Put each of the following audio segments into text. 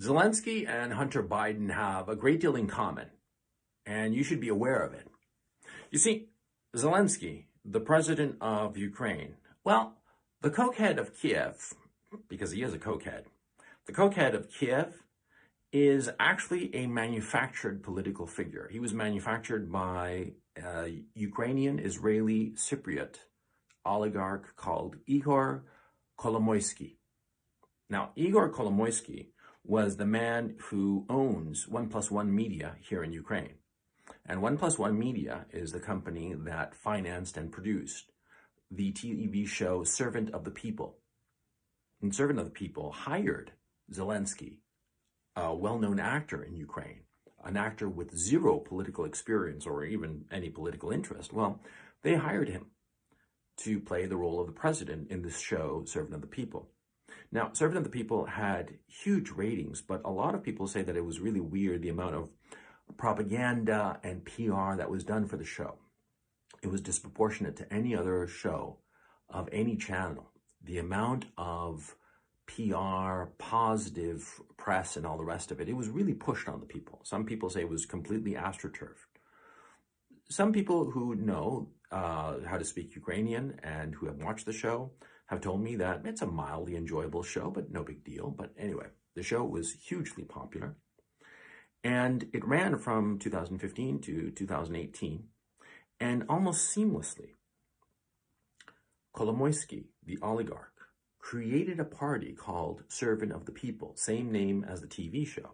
Zelensky and Hunter Biden have a great deal in common, and you should be aware of it. You see, Zelensky, the president of Ukraine, well, the cokehead of Kiev, because he is a cokehead, the cokehead of Kiev is actually a manufactured political figure. He was manufactured by a Ukrainian Israeli Cypriot oligarch called Ihor Kolomoyskyi. Now, Ihor Kolomoyskyi was the man who owns 1+1 Media here in Ukraine. And 1+1 Media is the company that financed and produced the TV show Servant of the People. And Servant of the People hired Zelensky, a well-known actor in Ukraine, an actor with zero political experience or even any political interest. Well, they hired him to play the role of the president in this show, Servant of the People. Now, Servant of the People had huge ratings, but a lot of people say that it was really weird, the amount of propaganda and PR that was done for the show. It was disproportionate to any other show of any channel. The amount of PR, positive press, and all the rest of it, it was really pushed on the people. Some people say it was completely astroturfed. Some people who know how to speak Ukrainian and who have watched the show have told me that it's a mildly enjoyable show, but no big deal. But anyway, the show was hugely popular. And it ran from 2015 to 2018. And almost seamlessly, Kolomoyskyi, the oligarch, created a party called Servant of the People, same name as the TV show.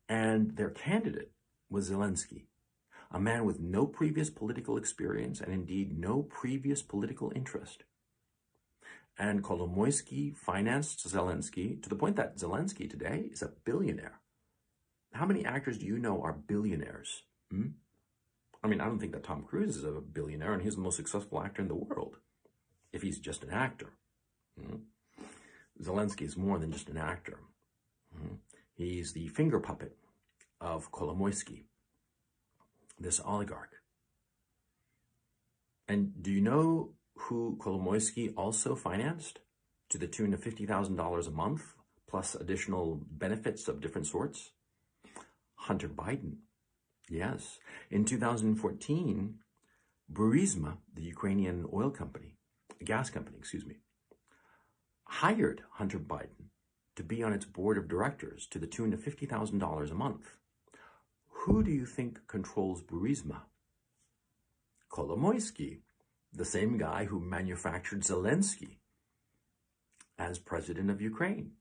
And their candidate was Zelensky, a man with no previous political experience and indeed no previous political interest. And Kolomoyskyi financed Zelensky to the point that Zelensky today is a billionaire. How many actors do you know are billionaires? I mean, I don't think that Tom Cruise is a billionaire and he's the most successful actor in the world, if he's just an actor. Zelensky is more than just an actor. He's the finger puppet of Kolomoyskyi, this oligarch. And do you know who Kolomoyskyi also financed to the tune of $50,000 a month, plus additional benefits of different sorts? Hunter Biden. Yes. In 2014, Burisma, the Ukrainian oil company, gas company, hired Hunter Biden to be on its board of directors to the tune of $50,000 a month. Who do you think controls Burisma? Kolomoyskyi, the same guy who manufactured Zelensky as president of Ukraine.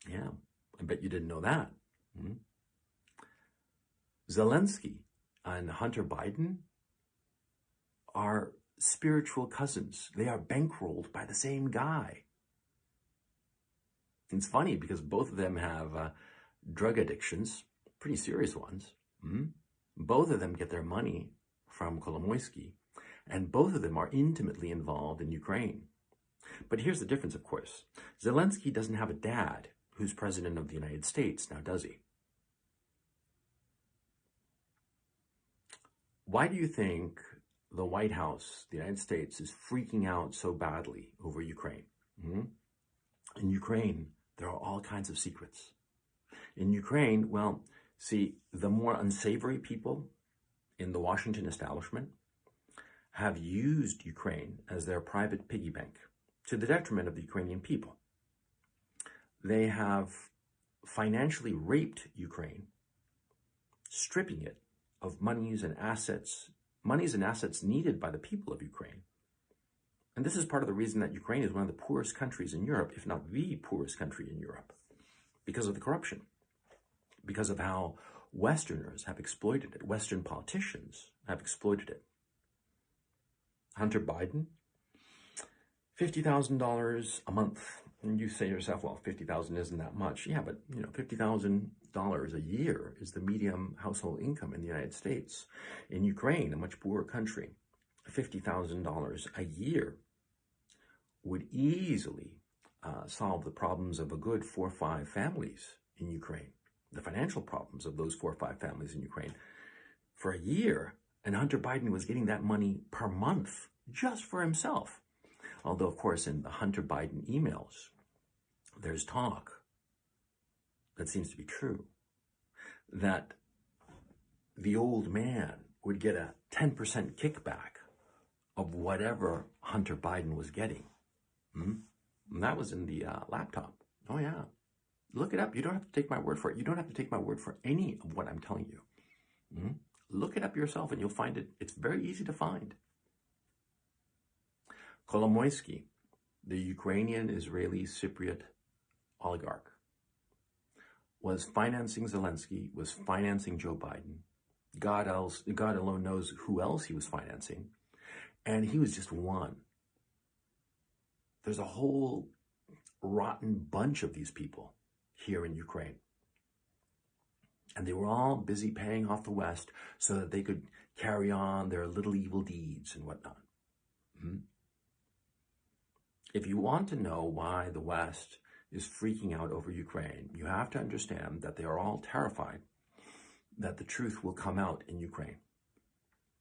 Yeah, I bet you didn't know that. Zelensky and Hunter Biden are spiritual cousins. They are bankrolled by the same guy. It's funny because both of them have drug addictions, pretty serious ones. Both of them get their money from Kolomoyskyi, and both of them are intimately involved in Ukraine. But here's the difference, of course. Zelensky doesn't have a dad who's president of the United States, now does he? Why do you think the White House, the United States, is freaking out so badly over Ukraine? In Ukraine, there are all kinds of secrets. In Ukraine, well, see, the more unsavory people in the Washington establishment have used Ukraine as their private piggy bank to the detriment of the Ukrainian people. They have financially raped Ukraine, stripping it of monies and assets needed by the people of Ukraine. And this is part of the reason that Ukraine is one of the poorest countries in Europe, if not the poorest country in Europe, because of the corruption, because of how Westerners have exploited it, Western politicians have exploited it. Hunter Biden, $50,000 a month. And you say to yourself, well, $50,000 isn't that much. Yeah, but $50,000 a year is the median household income in the United States. In Ukraine, a much poorer country, $50,000 a year would easily solve the problems of a good 4 or 5 families in Ukraine, the financial problems of those 4 or 5 families in Ukraine for a year. And Hunter Biden was getting that money per month just for himself. Although, of course, in the Hunter Biden emails, there's talk that seems to be true, that the old man would get a 10% kickback of whatever Hunter Biden was getting. And that was in the laptop. Oh, yeah. Look it up. You don't have to take my word for it. You don't have to take my word for any of what I'm telling you. Look it up yourself and you'll find it. It's very easy to find. Kolomoyskyi, the Ukrainian-Israeli Cypriot oligarch, was financing Zelensky, was financing Joe Biden. God alone knows who else he was financing. And he was just one. There's a whole rotten bunch of these people here in Ukraine. And they were all busy paying off the West so that they could carry on their little evil deeds and whatnot. If you want to know why the West is freaking out over Ukraine, you have to understand that they are all terrified that the truth will come out in Ukraine.